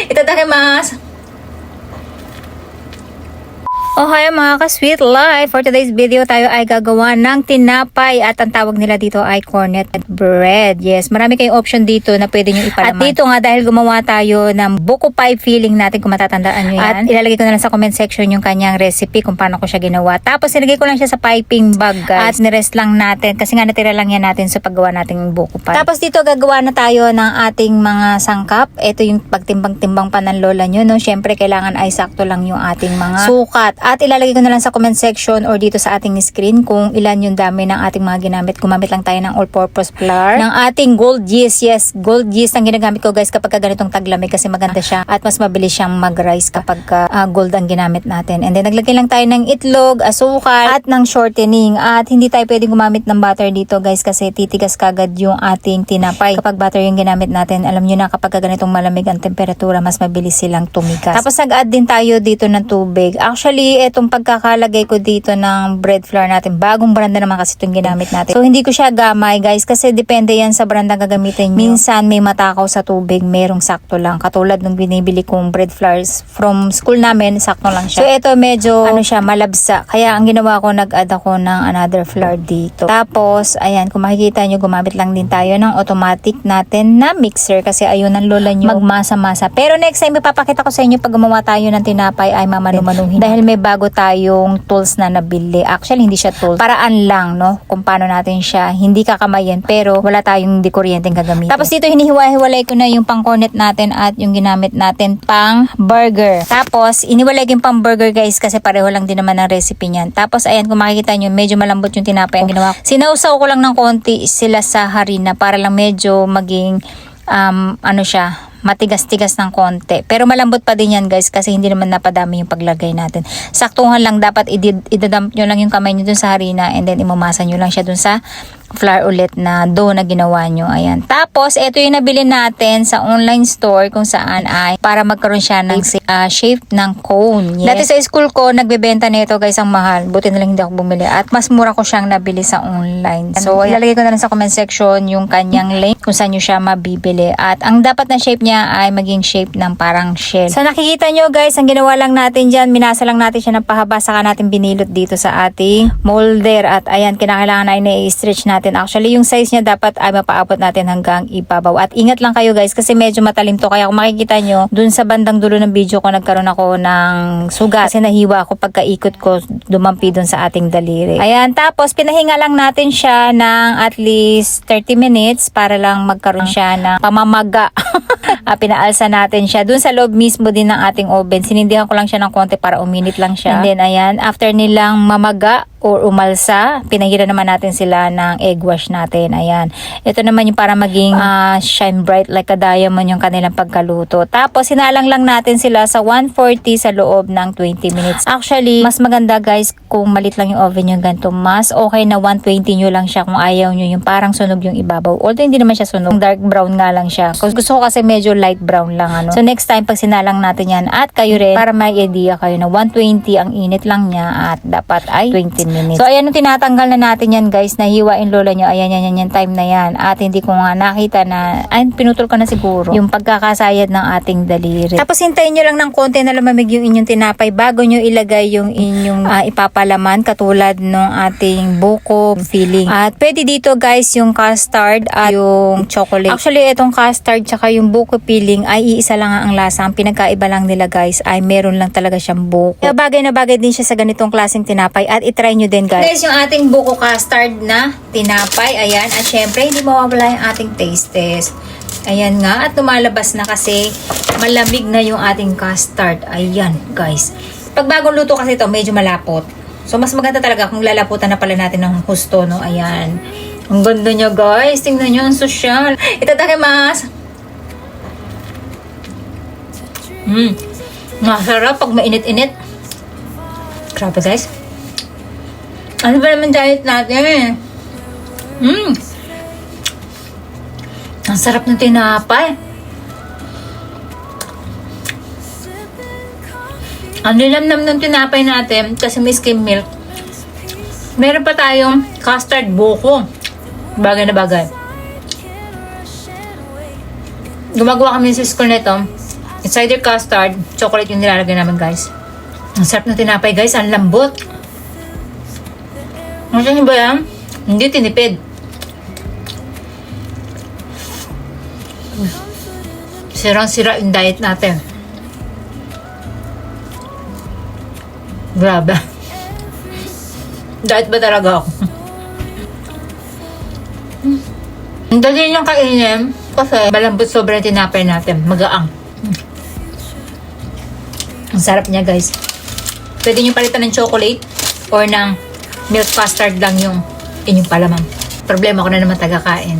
Itadakimasu. Oh, hi mga ka-sweet life! For today's video, tayo ay gagawa ng tinapay at ang tawag nila dito ay cornet bread. Yes, marami kayong option dito na pwede nyo ipalaman. At dito nga dahil gumawa tayo ng buko pie filling natin kung matatandaan nyo yan. At ilalagay ko na lang sa comment section yung kanyang recipe kung paano ko siya ginawa. Tapos nilagay ko lang siya sa piping bag guys. At nirest lang natin kasi nga natira lang yan natin sa paggawa nating buko pie. Tapos dito gagawa na tayo ng ating mga sangkap. Ito yung pagtimbang-timbang pa ng lola nyo. No? Siyempre kailangan ay sakto lang yung ating mga sukat. At ilalagay ko na lang sa comment section or dito sa ating screen kung ilan yung dami ng ating mga ginamit. Gumamit lang tayo ng all-purpose flour. Ng ating gold yeast. Yes, gold yeast ang ginagamit ko guys kapag ganitong taglamig kasi maganda siya at mas mabilis siyang mag-rise kapag gold ang ginamit natin. And then naglagay lang tayo ng itlog, asukal at ng shortening. At hindi tayo pwedeng gumamit ng butter dito guys kasi titigas kagad yung ating tinapay. Kapag butter yung ginamit natin, alam nyo na kapag ganitong malamig ang temperatura, mas mabilis silang tumigas. Tapos nag-add din tayo dito ng tubig. Actually, etong pagkakalagay ko dito ng bread flour natin, bagong branda naman kasi itong ginamit natin. So hindi ko siya gamay guys kasi depende yan sa branda gagamitin nyo. Minsan may matakaw sa tubig, merong sakto lang. Katulad nung binibili kong bread flours from school namin, sakto lang siya. So ito medyo ano siya, malabsa. Kaya ang ginawa ko, nag-add ako ng another flour dito. Tapos ayan, kung makikita nyo, gumamit lang din tayo ng automatic natin na mixer kasi ayun ang lola nyo magmasa-masa. Pero next time ipapakita ko sa inyo pag gumawa tayo ng tinapay ay mamanumanuhin. Dahil may bago tayong tools na nabili. Actually, hindi siya tools. Paraan lang, no? Kung paano natin siya hindi kakamayin pero wala tayong di kuryenteng gagamitin. Tapos dito hinihiwa-hiwalay ko na yung pang cornet natin at yung ginamit natin pang burger. Tapos iniwalay ko yung pang burger guys kasi pareho lang din naman ang recipe niyan. Tapos ayan, kung makikita nyo, medyo malambot yung tinapay ang ginawa ko. Sinausaw ko lang ng konti sila sa harina para lang medyo maging ano siya, matigas-tigas ng konti. Pero malambot pa din yan guys kasi hindi naman napadami yung paglagay natin. Saktuhan lang, dapat idadump nyo lang yung kamay nyo dun sa harina and then imamasa nyo lang siya dun sa flour ulit na dough na ginawa nyo. Ayan. Tapos, ito yung nabili natin sa online store kung saan ay para magkaroon siya ng shape ng cone. Yes. Dati sa school ko, nagbebenta na ito guys, ang mahal. Buti na lang hindi ako bumili. At mas mura ko siyang nabili sa online. So, ilalagay ko na lang sa comment section yung kanyang link kung saan nyo siya mabibili. At ang dapat na shape niya ay maging shape ng parang shell. So, nakikita nyo guys, ang ginawa lang natin dyan, minasa lang natin siya ng pahaba, saka natin binilot dito sa ating molder. At ayan, kinakailangan na i-stretch natin. Actually, yung size niya dapat ay mapaabot natin hanggang ibabaw. At ingat lang kayo guys kasi medyo matalim to. Kaya kung makikita nyo, dun sa bandang dulo ng video ko, nagkaroon ako ng sugat. Kasi nahiwa ako pagkaikot ko, dumampi dun sa ating daliri. Ayan, tapos pinahinga lang natin siya ng at least 30 minutes para lang magkaroon siya ng pamamaga. Pinaalsa natin siya. Dun sa loob mismo din ng ating oven. Sinindihan ko lang siya ng konti para uminit lang siya. And then, ayan, after nilang mamaga or umalsa, pinagira naman natin sila ng egg wash natin. Ayan. Ito naman yung para maging shine bright like a diamond yung kanilang pagkaluto. Tapos, sinalang lang natin sila sa 140 sa loob ng 20 minutes. Actually, mas maganda guys kung malit lang yung oven yung ganito. Mas okay na 120 nyo lang siya kung ayaw nyo yung parang sunog yung ibabaw. Although hindi naman siya sunog. Dark brown nga lang siya. Gusto ko kasi medyo light brown lang. Ano. So, next time pag sinalang natin yan at kayo rin, para may idea kayo na 120 ang init lang niya at dapat ay 20 minutes. So, ayan yung tinatanggal na natin yan guys. Nahiwain lola nyo. Ayan, yan, time na yan. At hindi ko nga nakita na, ay, pinutol ko na siguro yung pagkakasayad ng ating daliri. Tapos, hintayin nyo lang ng konti na lumamig yung inyong tinapay bago nyo ilagay yung inyong ipapalaman katulad ng ating buko filling. At pwede dito guys yung custard at yung chocolate. Actually, itong custard tsaka yung buko filling ay iisa lang ang lasa. Ang pinagkaiba lang nila guys ay meron lang talaga siyang buko. Kaya bagay na bagay din siya sa ganitong klaseng tinapay at itry nyo din guys. Guys, yung ating buko custard na tinapay, ayan. At syempre, hindi mawawala yung ating taste test. Ayan nga, at lumalabas na kasi malamig na yung ating custard. Ayan, guys. Pag bagong luto kasi ito, medyo malapot. So, mas maganda talaga kung lalaputan na pala natin ng husto, no? Ayan. Ang ganda niya, guys. Tingnan nyo, ang social. Itadakimasu. Masarap pag mainit-init. Grabe, guys. Ano ba naman diet natin? Ang sarap ng tinapay. Ang nilamnam ng tinapay natin kasi may skim milk. Meron pa tayong custard buko. Bagay na bagay. Gumagawa kami sa school nito. Cider custard, chocolate yung nilalagay namin guys. Ang sarap na tinapay guys, ang lambot. Ano ba yan? Hindi tinipid. Sirang-sira yung diet natin. Grabe. Diet ba talaga ako? Ang dali niyang kainin kasi malambot sobrang tinapay natin. Magaang. Ang sarap niya guys. Pwede niyo palitan ng chocolate or ng milk custard lang yung inyong palaman. Problema ko na naman tagakain.